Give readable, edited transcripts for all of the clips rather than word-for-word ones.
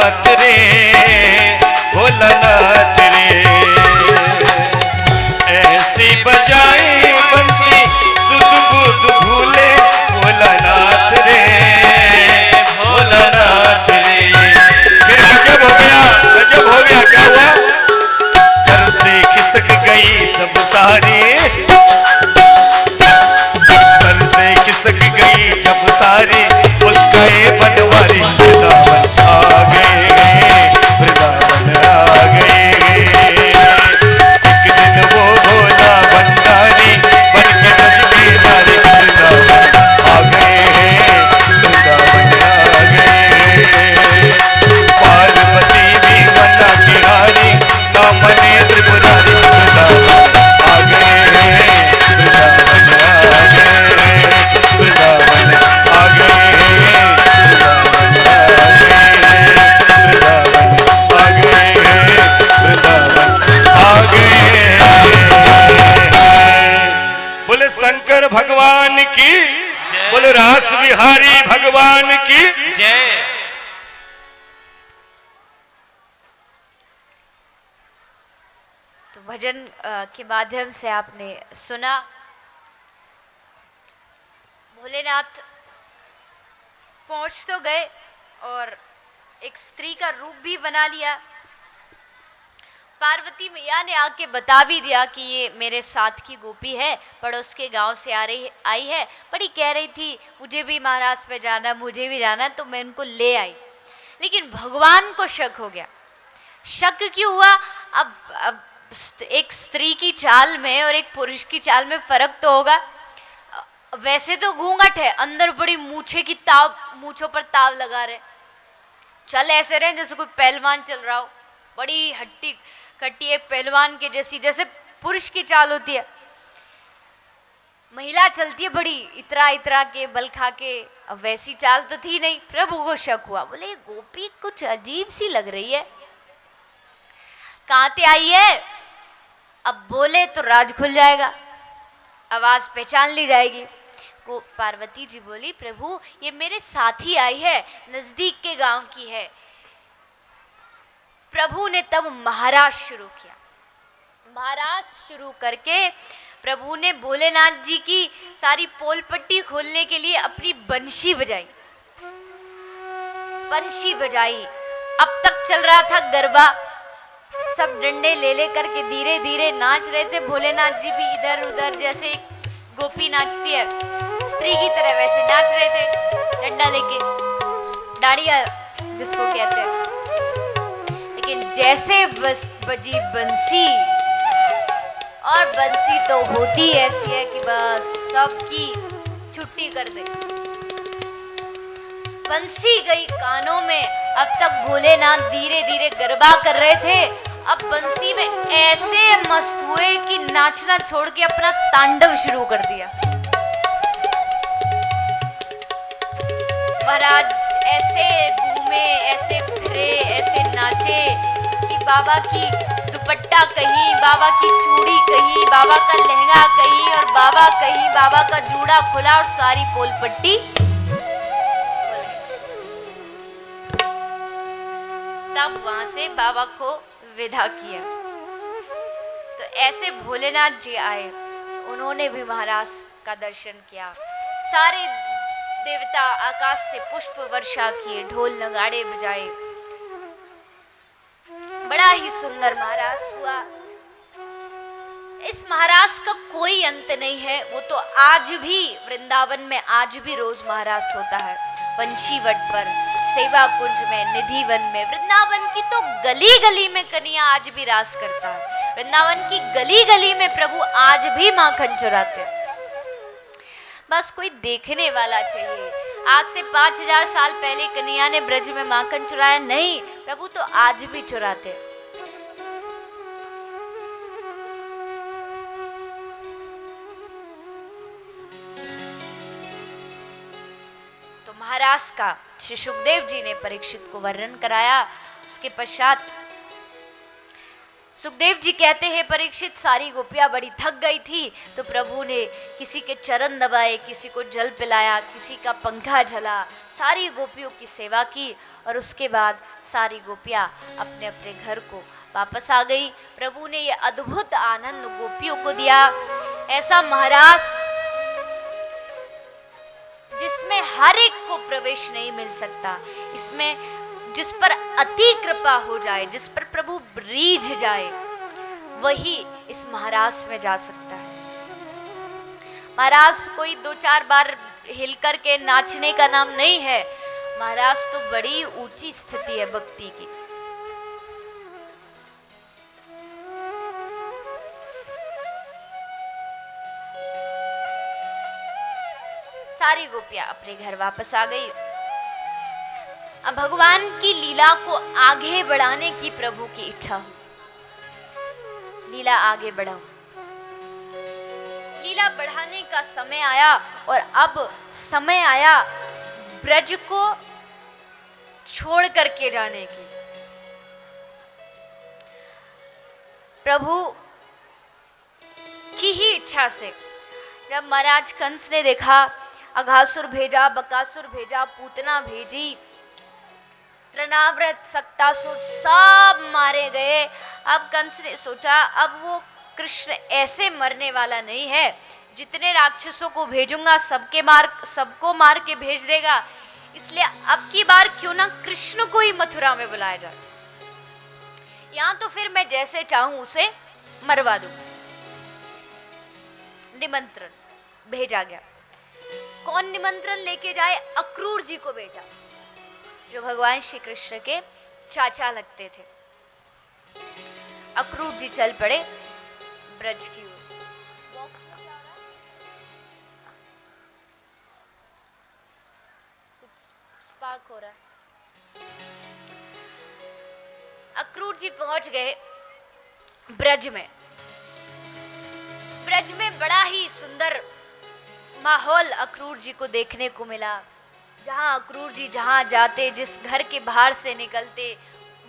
भोलानाथ रे, भोलानाथ रे। ऐसी बजाए बंसी सुध बुध भूले, भोलानाथ रे, भोलानाथ रे। फिर गजब हो गया, गजब हो गया। क्या हुआ? सर से खिसक गई सब सारी, सर से खिसक गई जब सारी, मुस्काए बनवारी वृंदावन आ गए, वृंदावन आ गए। एक दिन वो भोला भंडारी बन के ब्रज बिहारी वृंदावन आ गए, वृंदावन आ गए। पार्वती भी मना बिहारी, ना मने त्रिपुरारी वृंदावन आ गए, वृंदावन आ गए, वृंदावन आ गए, वृंदावन आ गए, वृंदावन आ गए। बोले शंकर भगवान की, बोले रास बिहारी भगवान की जय। तो भजन के माध्यम से आपने सुना भोलेनाथ पहुंच तो गए और एक स्त्री का रूप भी बना लिया। पार्वती मैया ने आके बता भी दिया कि ये मेरे साथ की गोपी है, पड़ोस के गांव से आई है, बड़ी कह रही थी मुझे भी महाराज पे जाना, मुझे भी जाना, तो मैं उनको ले आई। लेकिन भगवान को शक हो गया। शक क्यों हुआ? अब एक स्त्री की चाल में और एक पुरुष की चाल में फर्क तो होगा। वैसे तो घूंघट है, अंदर बड़ी मूछे की ताव, मूछों पर ताव लगा रहे, चल ऐसे रहे जैसे कोई पहलवान चल रहा हो, बड़ी हट्टी कट्टी एक पहलवान के जैसी, जैसे पुरुष की चाल होती है। महिला चलती है बड़ी इतरा इतरा के, बल खा के, अब वैसी चाल तो थी नहीं। प्रभु को शक हुआ, बोले ये गोपी कुछ अजीब सी लग रही है, कहाँ से आई है? अब बोले तो राज खुल जाएगा, आवाज पहचान ली जाएगी। को पार्वती जी बोली प्रभु ये मेरे साथी आई है, नजदीक के गांव की है। प्रभु ने तब महाराज शुरू किया। महाराज शुरू करके प्रभु ने भोलेनाथ जी की सारी पोल पट्टी खोलने के लिए अपनी बंशी बजाई। बंशी बजाई। अब तक चल रहा था गरबा, सब डंडे ले करके धीरे धीरे नाच रहे थे। भोलेनाथ जी भी इधर उधर जैसे एक गोपी नाचती है स्त्री की तरह वैसे नाच रहे थे, डंडा लेके, डाड़िया जिसको कहते हैं। लेकिन जैसे बस बजी बंसी, और बंसी तो होती ऐसी है कि बस सबकी छुट्टी कर दे। बंसी गई कानों में। अब तक भोलेनाथ धीरे धीरे गरबा कर रहे थे, अब बंसी में ऐसे मस्त हुए कि नाचना छोड़ के अपना तांडव शुरू कर दिया। महाराज ऐसे घूमे, ऐसे फिरे, ऐसे नाचे कि बाबा की दुपट्टा कहीं, बाबा की चूड़ी कहीं, बाबा का लहंगा कहीं, और बाबा कहीं, बाबा का जूड़ा खुला और सारी पोल पट्टी। तब वहां से बाबा को विदा किया। तो ऐसे भोलेनाथ जी आए, उन्होंने भी महाराज का दर्शन किया। सारे देवता आकाश से पुष्प वर्षा किए, ढोल नगाड़े बजाए, बड़ा ही सुंदर महाराज हुआ। इस महाराज का कोई अंत नहीं है। वो तो आज भी वृंदावन में आज भी रोज महाराज होता है, पंचीवट पर, सेवा कुंज में, निधि वन में। वृंदावन की तो गली गली में कन्हैया आज भी रास करता है। वृंदावन की गली गली में प्रभु आज भी माखन चुराते। बस कोई देखने वाला चाहिए। आज से 5000 साल पहले कन्हैया ने ब्रज में माखन चुराया नहीं, प्रभु तो आज भी चुराते। तो महाराज का श्री सुखदेव जी ने परीक्षित को वर्णन कराया। उसके पश्चात सुखदेव जी कहते हैं परीक्षित सारी गोपियां बड़ी थक गई थी, तो प्रभु ने किसी के चरण दबाए, किसी को जल पिलाया, किसी का पंखा झला, सारी गोपियों की सेवा की और उसके बाद सारी गोपियां अपने अपने घर को वापस आ गई। प्रभु ने ये अद्भुत आनंद गोपियों को दिया। ऐसा महाराज जिसमें हर एक को प्रवेश नहीं मिल सकता, इसमें जिस पर अति कृपा हो जाए, जिस पर प्रभु रीझ जाए, वही इस महाराज में जा सकता है। महाराज कोई 2-4 बार हिल करके नाचने का नाम नहीं है। महाराज तो बड़ी ऊंची स्थिति है भक्ति की। सारी गोपियां अपने घर वापस आ गई। अब भगवान की लीला को आगे बढ़ाने की प्रभु की इच्छा हुई। लीला आगे बढ़ाओ, लीला बढ़ाने का समय आया और अब समय आया ब्रज को छोड़ करके जाने की। प्रभु की ही इच्छा से जब महाराज कंस ने देखा, अघासुर भेजा, बकासुर भेजा, पूतना भेजी, तृणाव्रत, सक्तासुर सब मारे गए। अब कंस ने सोचा अब वो कृष्ण ऐसे मरने वाला नहीं है, जितने राक्षसों को भेजूंगा सबको मार के भेज देगा, इसलिए अब की बार क्यों ना कृष्ण को ही मथुरा में बुलाया जाए। यहाँ तो फिर मैं जैसे चाहूं उसे मरवा दूं। निमंत्रण भेजा गया। कौन निमंत्रण लेके जाए? अक्रूर जी को भेजा, जो भगवान श्री कृष्ण के चाचा लगते थे। अक्रूर जी चल पड़े ब्रज की ओर। कुछ स्पार्क हो रहा है। अक्रूर जी पहुंच गए ब्रज में। ब्रज में बड़ा ही सुंदर माहौल अक्रूर जी को देखने को मिला। जहां अक्रूर जी जहां जाते, जिस घर के बाहर से निकलते,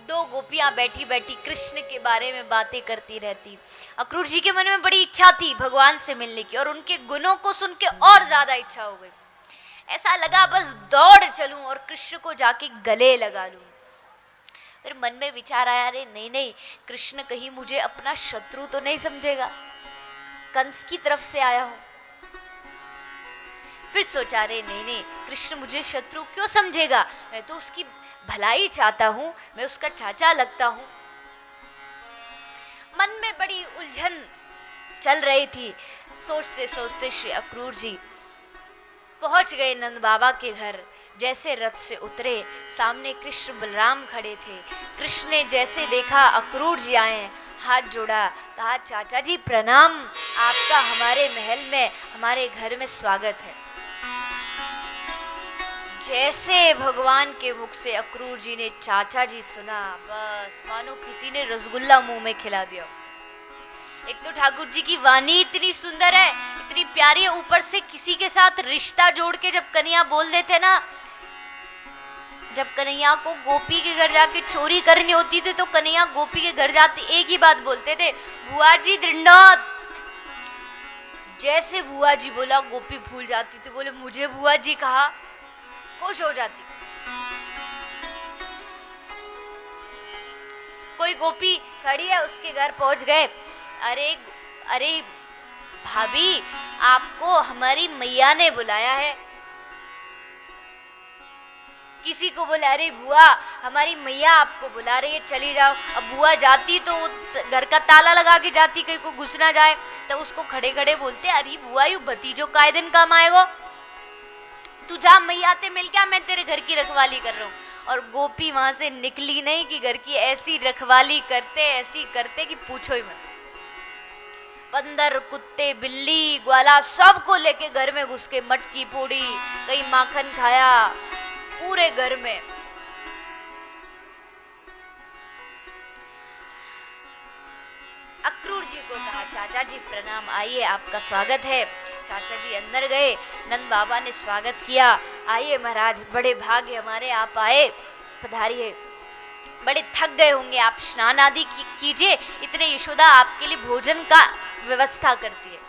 2 गोपियां बैठी बैठी कृष्ण के बारे में बातें करती रहती। अक्रूर जी के मन में बड़ी इच्छा थी भगवान से मिलने की, और उनके गुणों को सुन के और ज्यादा इच्छा हो गई। ऐसा लगा बस दौड़ चलूं और कृष्ण को जाके गले लगा लूं। फिर मन में विचार आया, अरे नहीं नहीं, कृष्ण कहीं मुझे अपना शत्रु तो नहीं समझेगा, कंस की तरफ से आया हूं। फिर सोचा, रे नहीं नहीं, कृष्ण मुझे शत्रु क्यों समझेगा, मैं तो उसकी भलाई चाहता हूं, मैं उसका चाचा लगता हूं। मन में बड़ी उलझन चल रही थी। सोचते सोचते श्री अक्रूर जी पहुंच गए नंद बाबा के घर। जैसे रथ से उतरे, सामने कृष्ण बलराम खड़े थे। कृष्ण ने जैसे देखा अक्रूर जी आए, हाथ जोड़ा, कहा चाचा जी प्रणाम, आपका हमारे महल में, हमारे घर में स्वागत है। जैसे भगवान के मुख से अक्रूर जी ने चाचा जी सुना, बस मानो किसी ने रसगुल्ला मुंह में खिला दिया। एक तो ठाकुर जी की वाणी इतनी सुंदर है, इतनी प्यारी है, ऊपर से किसी के साथ रिश्ता जोड़ के जब कन्हैया बोल देते ना, जब कन्हैया को गोपी के घर जाके चोरी करनी होती थी तो कन्हैया गोपी के घर जाते एक ही बात बोलते थे, बुआ जी दंडौत। जैसे बुआ जी बोला गोपी भूल जाती थी, बोले मुझे बुआ जी कहा, खुश हो जाती। कोई गोपी खड़ी है, उसके घर पहुंच गए, अरे अरे भाभी, आपको हमारी मैया ने बुलाया है। किसी को बोला, अरे बुआ हमारी मैया आपको बुला रही है, चली जाओ। अब बुआ जाती तो घर का ताला लगा के जाती, कहीं को घुस ना जाए, तो उसको खड़े खड़े बोलते, अरे बुआ यू भतीजो काय दिन काम आएगो, तू जा मैया से मिल के, मैं तेरे घर की रखवाली कर रहा हूँ। और गोपी वहां से निकली नहीं कि घर की ऐसी रखवाली करते, ऐसी करते कि पूछो ही मत। बंदर, कुत्ते, बिल्ली, ग्वाला सबको लेके घर में घुस के मटकी फोड़ी, कहीं माखन खाया, पूरे घर में। अक्रूर जी को कहा, चाचा जी प्रणाम, आइए आपका स्वागत है। चाचा जी अंदर गए, नंद बाबा ने स्वागत किया, आइए महाराज, बड़े भाग्य हमारे आप आए, पधारिए। बड़े थक गए होंगे, आप स्नान आदि कीजिए, इतने यशोदा आपके लिए भोजन का व्यवस्था करती है।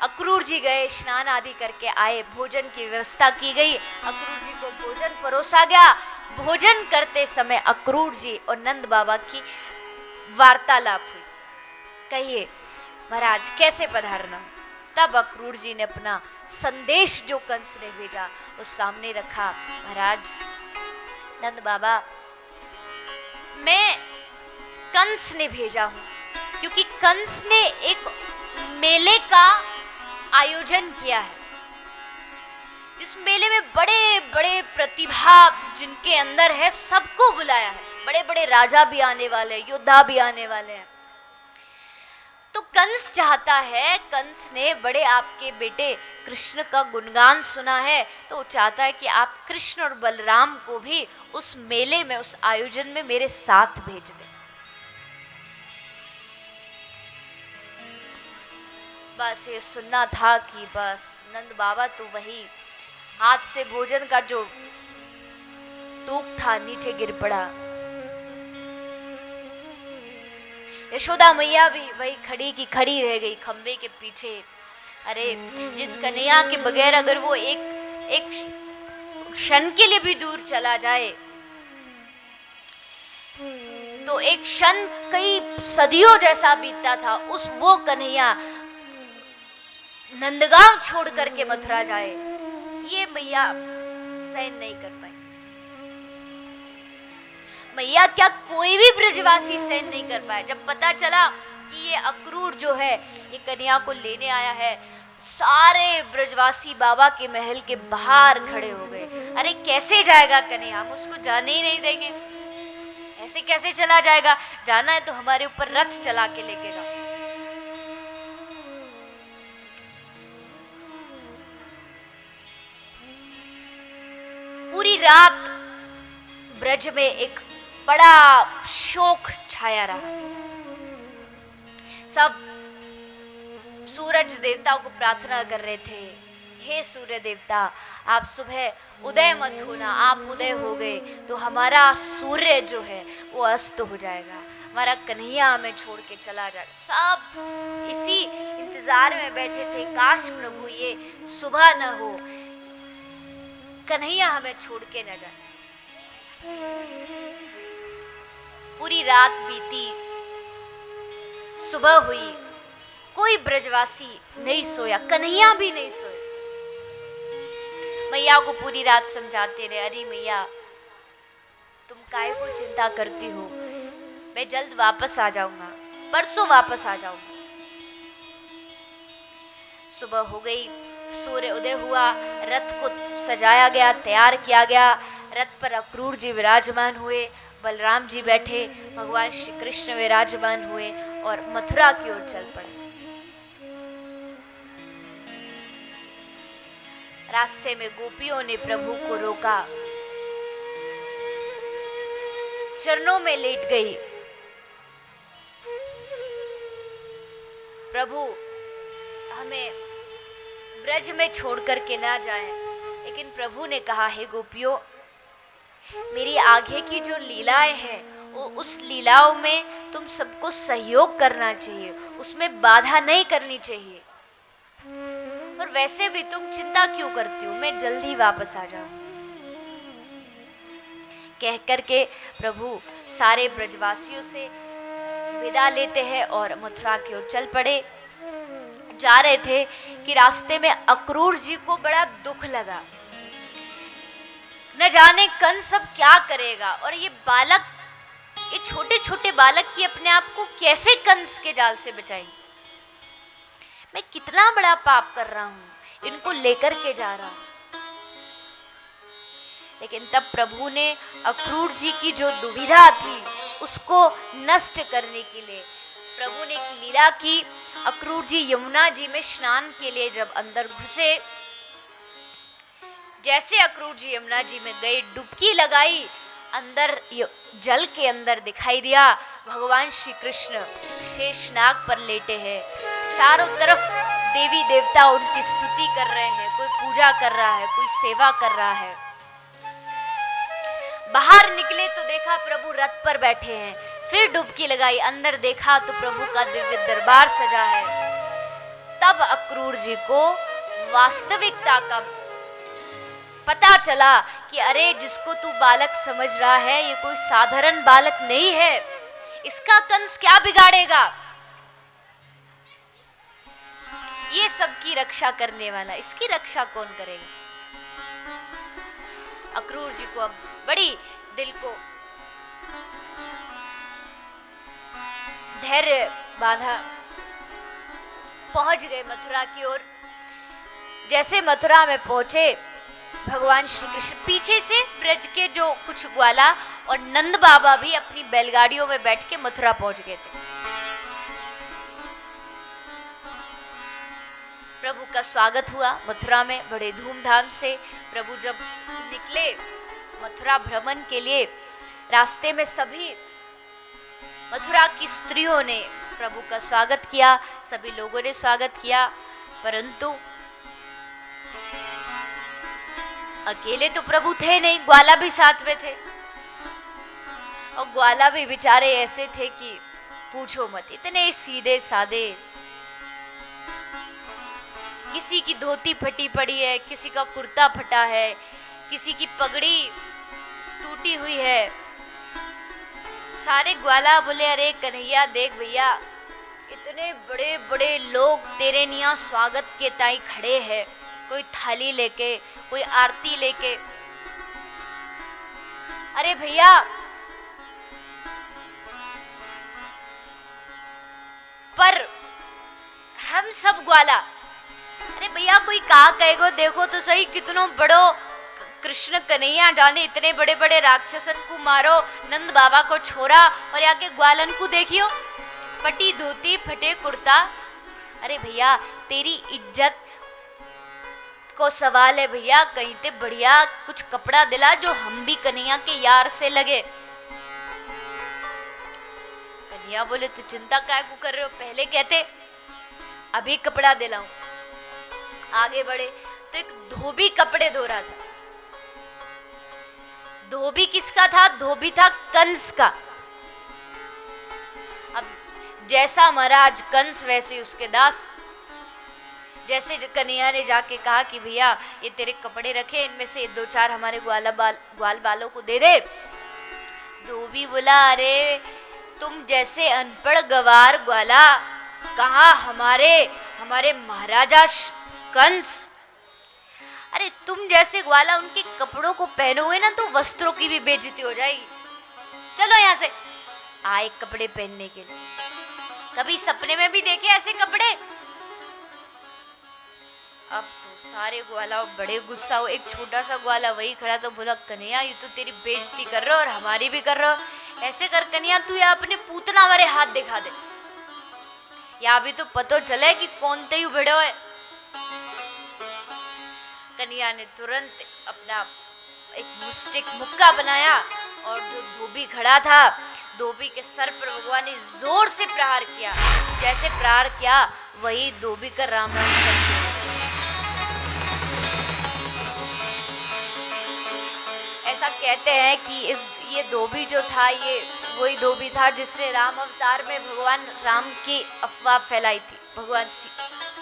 अक्रूर जी गए, स्नान आदि करके आए, भोजन की व्यवस्था की गई, अक्रूर जी को भोजन परोसा गया। भोजन करते समय अक्रूर जी और नंद बाबा की वार्तालाप हुई। कहिए महाराज कैसे पधारना। तब अक्रूर जी ने अपना संदेश जो कंस ने भेजा वो सामने रखा। महाराज नंद बाबा, मैं कंस ने भेजा हूं, क्योंकि कंस ने एक मेले का आयोजन किया है, जिस मेले में बड़े बड़े प्रतिभा जिनके अंदर है सबको बुलाया है। बड़े बड़े राजा भी आने वाले हैं, योद्धा भी आने वाले हैं। तो कंस चाहता है, कंस ने बड़े आपके बेटे कृष्ण का गुणगान सुना है, तो वो चाहता है कि आप कृष्ण और बलराम को भी उस मेले में, उस आयोजन में मेरे साथ भेज दें। बस ये सुनना था कि बस नंद बाबा तो वही हाथ से भोजन का जो टूक था नीचे गिर पड़ा। यशोदा मैया भी वही खड़ी की खड़ी रह गई खंबे के पीछे। अरे जिस कन्हैया के बगैर अगर वो एक क्षण के लिए भी दूर चला जाए तो एक क्षण कई सदियों जैसा बीतता था। वो कन्हैया नंदगांव छोड़ करके मथुरा जाए, ये मैया सहन नहीं कर पाई। मैया क्या कोई भी ब्रजवासी सहन नहीं कर पाया। जब पता चला कि ये अक्रूर जो है ये कन्या को लेने आया है, सारे ब्रजवासी बाबा के महल के बाहर खड़े हो गए। अरे कैसे जाएगा कन्या, हम उसको जाने ही नहीं देंगे, ऐसे कैसे चला जाएगा, जाना है तो हमारे ऊपर रथ चला के लेके जाओ। पूरी रात ब्रज में एक बड़ा शोक छाया रहा। सब सूरज देवता को प्रार्थना कर रहे थे, हे सूर्य देवता आप सुबह उदय मत होना, आप उदय हो गए तो हमारा सूर्य जो है वो अस्त हो जाएगा, हमारा कन्हैया हमें छोड़ के चला जाएगा। सब इसी इंतजार में बैठे थे, काश प्रभु ये सुबह न हो, कन्हैया हमें छोड़ के न जाए। पूरी रात बीती, सुबह हुई, कोई ब्रजवासी नहीं सोया, कन्हैया भी नहीं सोया। मैया को पूरी रात समझाते रहे, अरे मैया तुम काहे को चिंता करती हो, मैं जल्द वापस आ जाऊंगा, परसों वापस आ जाऊंगा। सुबह हो गई, सूर्य उदय हुआ, रथ को सजाया गया, तैयार किया गया। रथ पर अक्रूर जी विराजमान हुए, बलराम जी बैठे, भगवान श्री कृष्ण विराजमान हुए और मथुरा की ओर चल पड़े। रास्ते में गोपियों ने प्रभु को रोका, चरणों में लेट गई, प्रभु हमें ब्रज में छोड़ करके ना जाएं। लेकिन प्रभु ने कहा, हे गोपियों मेरी आगे की जो लीलाएं हैं वो उस लीलाओं में तुम सबको सहयोग करना चाहिए, उसमें बाधा नहीं करनी चाहिए। और वैसे भी तुम चिंता क्यों करती हो, मैं जल्दी वापस आ जाऊं। कह करके प्रभु सारे ब्रजवासियों से विदा लेते हैं और मथुरा की ओर चल पड़े। जा रहे थे कि रास्ते में अक्रूर जी को बड़ा दुख लगा, न जाने कंस अब क्या करेगा, और ये बालक, ये छोटे छोटे बालक ही अपने आप को कैसे कंस के जाल से बचाएंगे। मैं कितना बड़ा पाप कर रहा हूं, इनको लेकर के जा रहा हूं। लेकिन तब प्रभु ने अक्रूर जी की जो दुविधा थी उसको नष्ट करने के लिए प्रभु ने एक लीला की। अक्रूर जी यमुना जी में स्नान के लिए जब अंदर घुसे, जैसे अक्रूर जी यमुना जी में गए, डुबकी लगाई, अंदर जल के अंदर दिखाई दिया भगवान श्री कृष्ण शेषनाग पर लेटे हैं। चारों तरफ देवी देवता उनकी स्तुति कर रहे हैं, कोई पूजा कर रहा है, कोई सेवा कर रहा है। बाहर निकले तो देखा प्रभु रथ पर बैठे हैं, फिर डुबकी लगाई, अंदर देखा तो प्रभु का दिव्य दरबार सजा है। तब अक्रूर जी को वास्तविकता का पता चला कि अरे जिसको तू बालक समझ रहा है ये कोई साधारण बालक नहीं है, इसका कंस क्या बिगाड़ेगा, ये सबकी रक्षा करने वाला, इसकी रक्षा कौन करेगा। अक्रूर जी को अब बड़ी दिल को धैर्य बांधा, पहुंच गए मथुरा की ओर। जैसे मथुरा में पहुंचे, भगवान श्री कृष्ण पीछे से ब्रज के जो कुछ ग्वाला और नंद बाबा भी अपनी बैलगाड़ियों में बैठ के मथुरा पहुंच गए थे। प्रभु का स्वागत हुआ मथुरा में बड़े धूमधाम से। प्रभु जब निकले मथुरा भ्रमण के लिए, रास्ते में सभी मथुरा की स्त्रियों ने प्रभु का स्वागत किया, सभी लोगों ने स्वागत किया, परंतु अकेले तो प्रभु थे नहीं, ग्वाला भी साथ में थे। और ग्वाला भी बेचारे ऐसे थे कि पूछो मत, इतने सीधे साधे। किसी की धोती फटी पड़ी है, किसी का कुर्ता फटा है, किसी की पगड़ी टूटी हुई है। सारे ग्वाला बोले अरे कन्हैया देख भैया, इतने बड़े बड़े लोग तेरे निया स्वागत के ताई खड़े हैं, कोई थाली लेके, कोई आरती लेके। अरे भैया पर हम सब ग्वाला, अरे भैया कोई का कहेगो, देखो तो सही कितनो बड़ो कृष्ण कन्हैया जाने इतने बड़े बड़े राक्षसन को मारो, नंद बाबा को छोड़ा, और यहाँ के ग्वालन को देखियो फटी धोती फटे कुर्ता। अरे भैया तेरी इज्जत को सवाल है भैया, कहीं ते बढ़िया कुछ कपड़ा दिला जो हम भी कन्हैया के यार से लगे। कन्हैया बोले तू चिंता काय को कर रहे हो, पहले कहते अभी कपड़ा दिलाऊं। आगे बढ़े तो एक धोबी कपड़े धो रहा था। धोबी किसका था? धोबी था कंस का। अब जैसा महाराज कंस वैसे उसके दास। जैसे कन्हैया ने जाके कहा कि भैया ये तेरे कपड़े रखे, इनमें से दो चार हमारे ग्वाल बालों को दे दे। धोबी बोला अरे तुम जैसे अनपढ़ गवार ग्वाला, कहा हमारे महाराजा कंस। अरे तुम जैसे ग्वाला उनके कपड़ों को पहनोगे ना तो वस्त्रों की भी बेइज्जती हो जाएगी। चलो यहाँ से। आए कपड़े पहनने के लिए। कभी सपने में भी देखे ऐसे कपड़े? अब तो सारे ग्वाला बड़े गुस्सा हो। एक छोटा सा ग्वाला वही खड़ा तो बोला कन्हैया ये तो तेरी बेइज्जती कर रहे हो और हमारी भी कर रहे हो। ऐसे कर कन्हैया तू या अपने पूतना वाले हाथ दिखा दे, या भी तो पता चले कि कौन ते भिड़ो है। कन्हैया ने तुरंत अपना एक मुस्टिक मुक्का बनाया और जो धोबी खड़ा था, धोबी के सर पर भगवान ने जोर से प्रहार किया। जैसे प्रहार किया वही धोबी का राम राम शब्द। ऐसा कहते हैं कि ये धोबी जो था ये वही धोबी था जिसने राम अवतार में भगवान राम की अफवाह फैलाई थी भगवान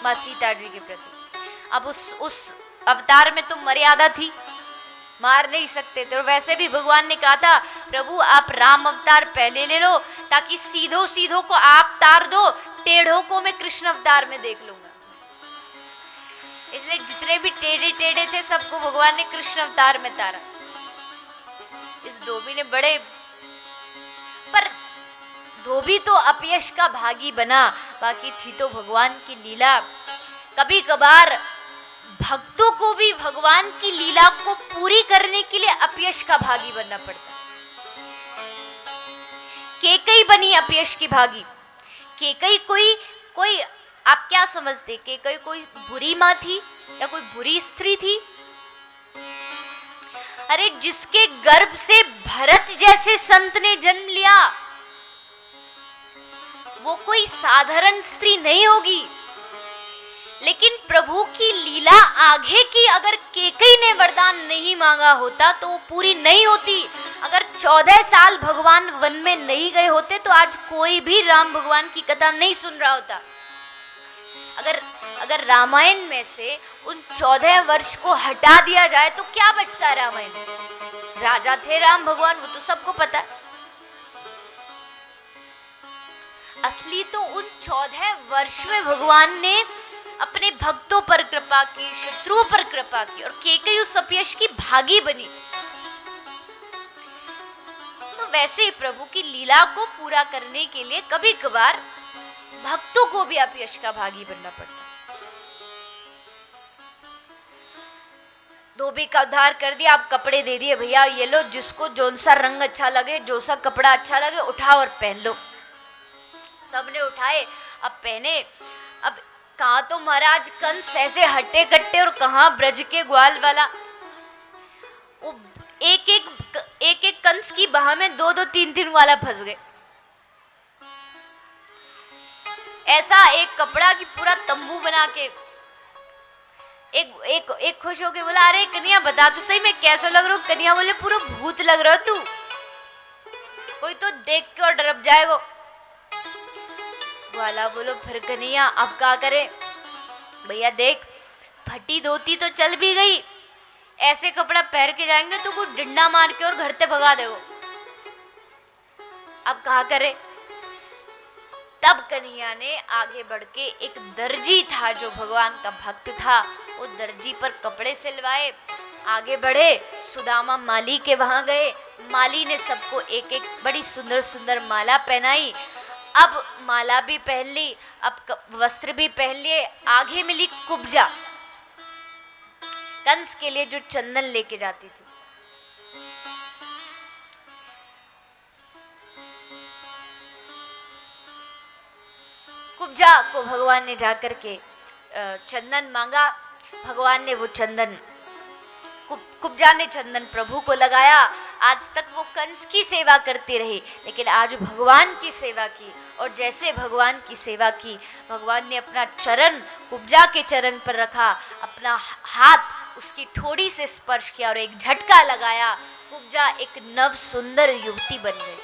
माँ सीता जी के प्रति। अब उस अवतार में तो मर्यादा थी, मार नहीं सकते थे। और वैसे भी भगवान ने कहा था प्रभु आप राम अवतार पहले ले लो ताकि सीधों को आप तार दो, टेढ़ों को मैं कृष्ण अवतार में देख लूंगा। इसलिए जितने भी टेढ़े थे सबको भगवान ने कृष्ण अवतार में तारा। इस धोबी ने बड़े, पर धोबी तो अपयश का भागी बना, बाकी थी तो भगवान की लीला। कभी कभार भक्तों को भी भगवान की लीला को पूरी करने के लिए अपयश का भागी बनना पड़ता है। केकई बनी अपयश की भागी। केकई कोई आप क्या समझते? केकई कोई बुरी माँ थी या कोई बुरी स्त्री थी? अरे जिसके गर्भ से भरत जैसे संत ने जन्म लिया वो कोई साधारण स्त्री नहीं होगी। लेकिन प्रभु की लीला आगे की अगर केकई ने वरदान नहीं मांगा होता तो वो पूरी नहीं होती। अगर 14 साल भगवान वन में नहीं गए होते तो आज कोई भी राम भगवान की कथा नहीं सुन रहा होता। अगर रामायण में से उन 14 वर्ष को हटा दिया जाए तो क्या बचता है रामायण? राजा थे राम भगवान, वो तो सबको पता है। असली तो उन 14 वर्ष में भगवान ने अपने भक्तों पर कृपा की, शत्रुओं पर कृपा की, और केकई उस अपयश की भागी बनी। तो वैसे ही प्रभु की लीला को पूरा करने के लिए कभी कभार भक्तों को भी अपयश का भागी बनना पड़ता है। धोबी का उद्धार कर दिया, आप कपड़े दे दिए, भैया ये लो, जिसको जोन सा रंग अच्छा लगे, जो सा कपड़ा अच्छा लगे उठाओ और पहन लो। सबने उठाए, अब पहने। अब कहाँ तो महाराज कंस ऐसे हट्टे कट्टे और कहाँ ब्रज के ग्वाल वाला। वो एक एक कंस की बाह में 2-2 3-3 ग्वाला फंस गए। ऐसा एक कपड़ा की पूरा तंबू बना के एक खुश होके बोला, अरे कन्या बता तो सही मैं कैसा लग रहा हूँ? कन्या बोले, पूरा भूत लग रहा तू, कोई तो देख के और डर जाएगा। ग्वाला बोलो, फिर कन्या अब क्या करे? भैया देख, फटी धोती तो चल भी गई, ऐसे कपड़ा पहन के जाएंगे तो कुछ डंडा मार के और घर से भगा देगो, अब क्या करे? तब कन्हैया ने आगे बढ़ के, एक दर्जी था जो भगवान का भक्त था, वो दर्जी पर कपड़े सिलवाए, आगे बढ़े, सुदामा माली के वहां गए। माली ने सबको एक एक बड़ी सुंदर सुंदर माला पहनाई। अब माला भी पहन ली, अब वस्त्र भी पहन लिए। आगे मिली कुब्जा, कंस के लिए जो चंदन लेके जाती थी। कुब्जा को भगवान ने जाकर के चंदन मांगा। भगवान ने वो चंदन, कुब्जा ने चंदन प्रभु को लगाया। आज तक वो कंस की सेवा करती रही, लेकिन आज भगवान की सेवा की, और जैसे भगवान की सेवा की, भगवान ने अपना चरण कुब्जा के चरण पर रखा, अपना हाथ उसकी ठोड़ी से स्पर्श किया और एक झटका लगाया। कुब्जा एक नव सुंदर युवती बन गई।